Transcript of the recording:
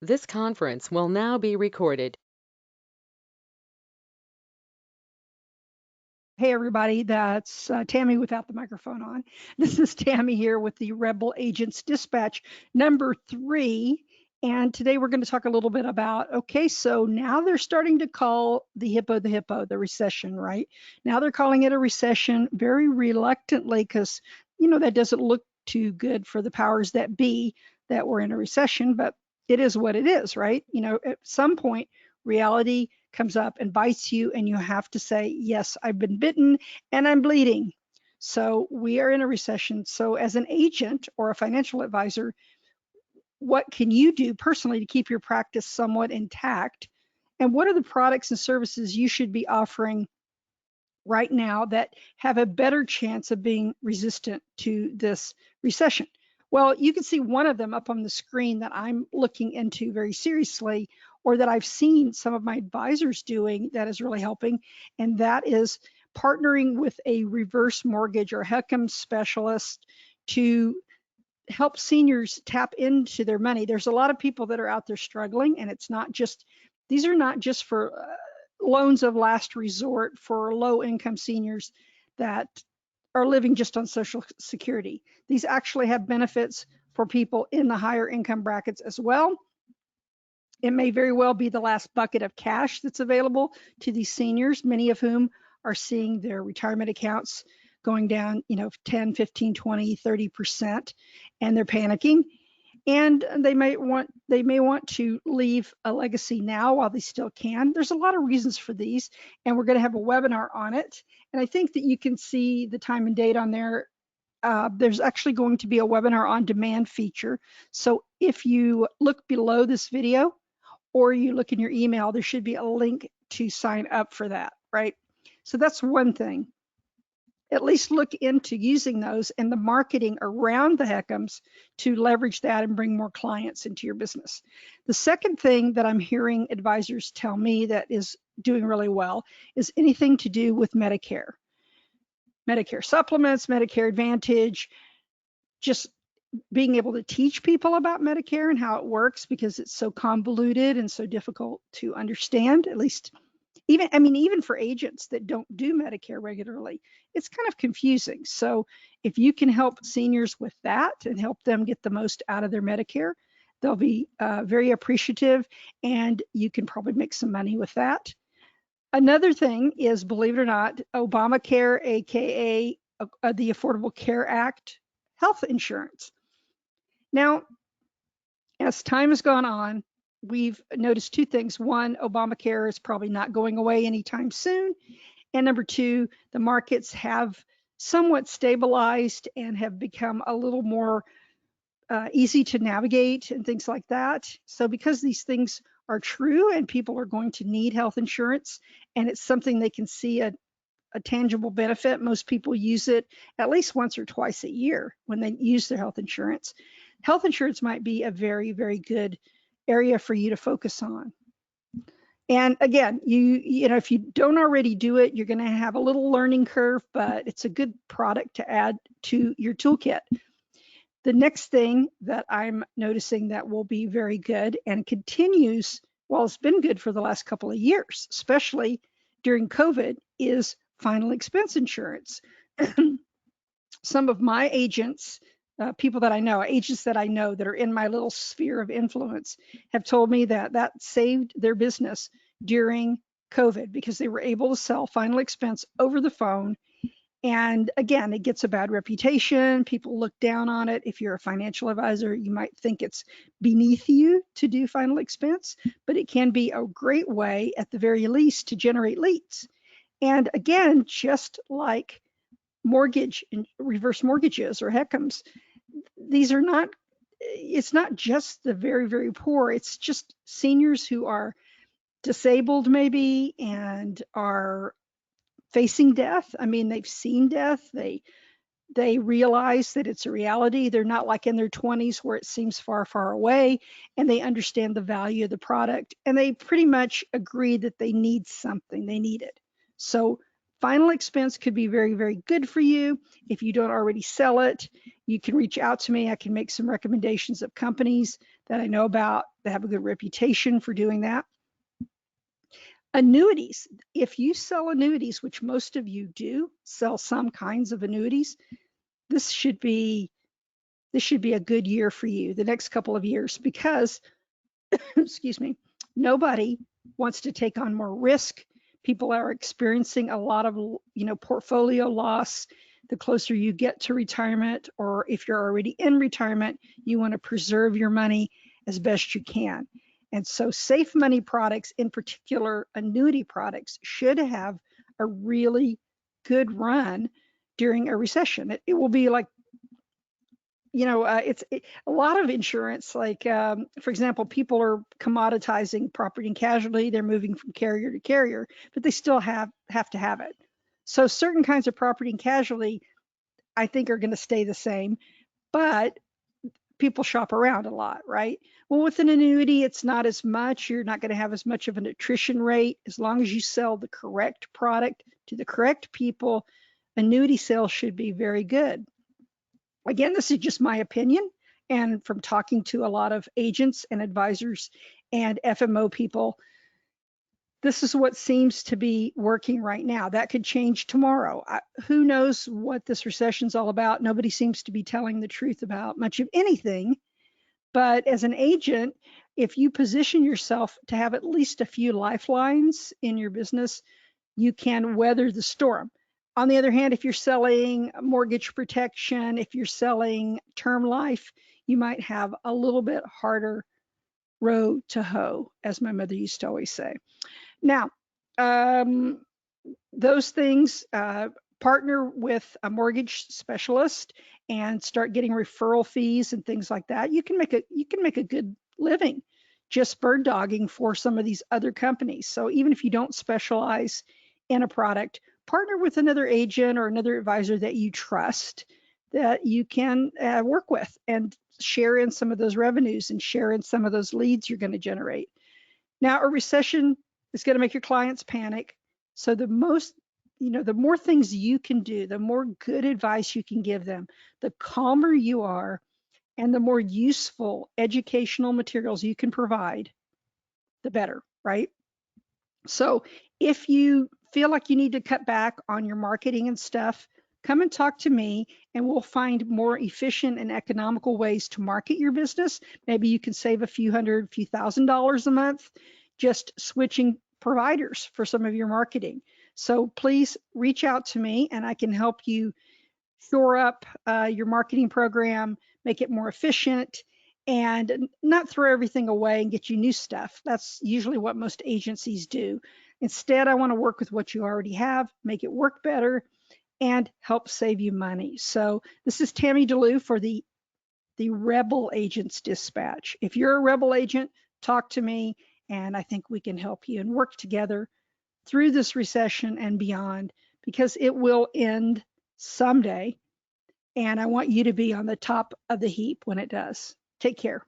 This conference will now be recorded. Hey everybody, that's Tammy without the microphone on. This is Tammy here with the Rebel Agents Dispatch number 3. And today we're going to talk a little bit about, okay, so now they're starting to call the hippo, the recession, right? Now they're calling it a recession very reluctantly because, that doesn't look too good for the powers that be that we're in a recession, but it is what it is, right? At some point, reality comes up and bites you, and you have to say, yes, I've been bitten and I'm bleeding. So we are in a recession. So as an agent or a financial advisor, what can you do personally to keep your practice somewhat intact? And what are the products and services you should be offering right now that have a better chance of being resistant to this recession? Well, you can see one of them up on the screen that I'm looking into very seriously, or that I've seen some of my advisors doing that is really helping, and that is partnering with a reverse mortgage or HECM specialist to help seniors tap into their money. There's a lot of people that are out there struggling, and these are not just for loans of last resort for low income seniors that are living just on Social Security. These actually have benefits for people in the higher income brackets as well. It may very well be the last bucket of cash that's available to these seniors, many of whom are seeing their retirement accounts going down, 10, 15, 20, 30%, and they're panicking. And they may want to leave a legacy now while they still can. There's a lot of reasons for these, and we're going to have a webinar on it. And I think that you can see the time and date on there. There's actually going to be a webinar on demand feature. So if you look below this video or you look in your email, there should be a link to sign up for that, right? So that's one thing. At least look into using those and the marketing around the HECMs to leverage that and bring more clients into your business. The second thing that I'm hearing advisors tell me that is doing really well is anything to do with Medicare. Medicare supplements, Medicare Advantage, just being able to teach people about Medicare and how it works, because it's so convoluted and so difficult to understand, at least even for agents that don't do Medicare regularly, it's kind of confusing. So if you can help seniors with that and help them get the most out of their Medicare, they'll be very appreciative, and you can probably make some money with that. Another thing is, believe it or not, Obamacare, aka the Affordable Care Act, health insurance. Now, as time has gone on, we've noticed two things. One, Obamacare is probably not going away anytime soon. And number two, the markets have somewhat stabilized and have become a little more easy to navigate and things like that. So because these things are true and people are going to need health insurance, and it's something they can see a tangible benefit, most people use it at least once or twice a year when they use their health insurance. Health insurance might be a very, very good area for you to focus on. And again, if you don't already do it, you're going to have a little learning curve, but it's a good product to add to your toolkit. The next thing that I'm noticing that will be very good and continues, well, it's been good for the last couple of years, especially during COVID, is final expense insurance. Some of my agents, agents that I know that are in my little sphere of influence, have told me that saved their business during COVID because they were able to sell final expense over the phone. And again, it gets a bad reputation. People look down on it. If you're a financial advisor, you might think it's beneath you to do final expense, but it can be a great way, at the very least, to generate leads. And again, just like mortgage and reverse mortgages or HECMs, it's not just the very, very poor. It's just seniors who are disabled maybe and are facing death. I mean, they've seen death. They realize that it's a reality. They're not like in their 20s where it seems far, far away, and they understand the value of the product, and they pretty much agree that they need something. They need it. So final expense could be very, very good for you. If you don't already sell it, you can reach out to me. I can make some recommendations of companies that I know about They have a good reputation for doing that. Annuities. If you sell annuities, which most of you do sell some kinds of annuities, this should be a good year for you, the next couple of years, because excuse me, nobody wants to take on more risk. People are experiencing a lot of, portfolio loss. The closer you get to retirement, or if you're already in retirement, you want to preserve your money as best you can. And so safe money products, in particular annuity products, should have a really good run during a recession. It will be like, a lot of insurance, like, for example, people are commoditizing property and casualty. They're moving from carrier to carrier, but they still have to have it. So certain kinds of property and casualty, I think, are going to stay the same, but people shop around a lot, right? Well, with an annuity, it's not as much. You're not going to have as much of an attrition rate. As long as you sell the correct product to the correct people, annuity sales should be very good. Again, this is just my opinion, and from talking to a lot of agents and advisors and FMO people, this is what seems to be working right now. That could change tomorrow. Who knows what this recession's all about? Nobody seems to be telling the truth about much of anything. But as an agent, if you position yourself to have at least a few lifelines in your business, you can weather the storm. On the other hand, if you're selling mortgage protection, if you're selling term life, you might have a little bit harder row to hoe, as my mother used to always say. Now, those things, partner with a mortgage specialist and start getting referral fees and things like that. You can make a good living just bird dogging for some of these other companies. So even if you don't specialize in a product, partner with another agent or another advisor that you trust, that you can work with, and share in some of those revenues and share in some of those leads you're going to generate. Now, a recession is going to make your clients panic. So the more things you can do, the more good advice you can give them, the calmer you are, and the more useful educational materials you can provide, the better, right? So if you feel like you need to cut back on your marketing and stuff, come and talk to me, and we'll find more efficient and economical ways to market your business. Maybe you can save a few $1,000s a month just switching providers for some of your marketing. So please reach out to me, and I can help you shore up your marketing program, make it more efficient, and not throw everything away and get you new stuff. That's usually what most agencies do. Instead, I want to work with what you already have, make it work better, and help save you money. So this is Tammy DeLu for the Rebel Agents Dispatch. If you're a Rebel agent, talk to me, and I think we can help you and work together through this recession and beyond, because it will end someday, and I want you to be on the top of the heap when it does. Take care.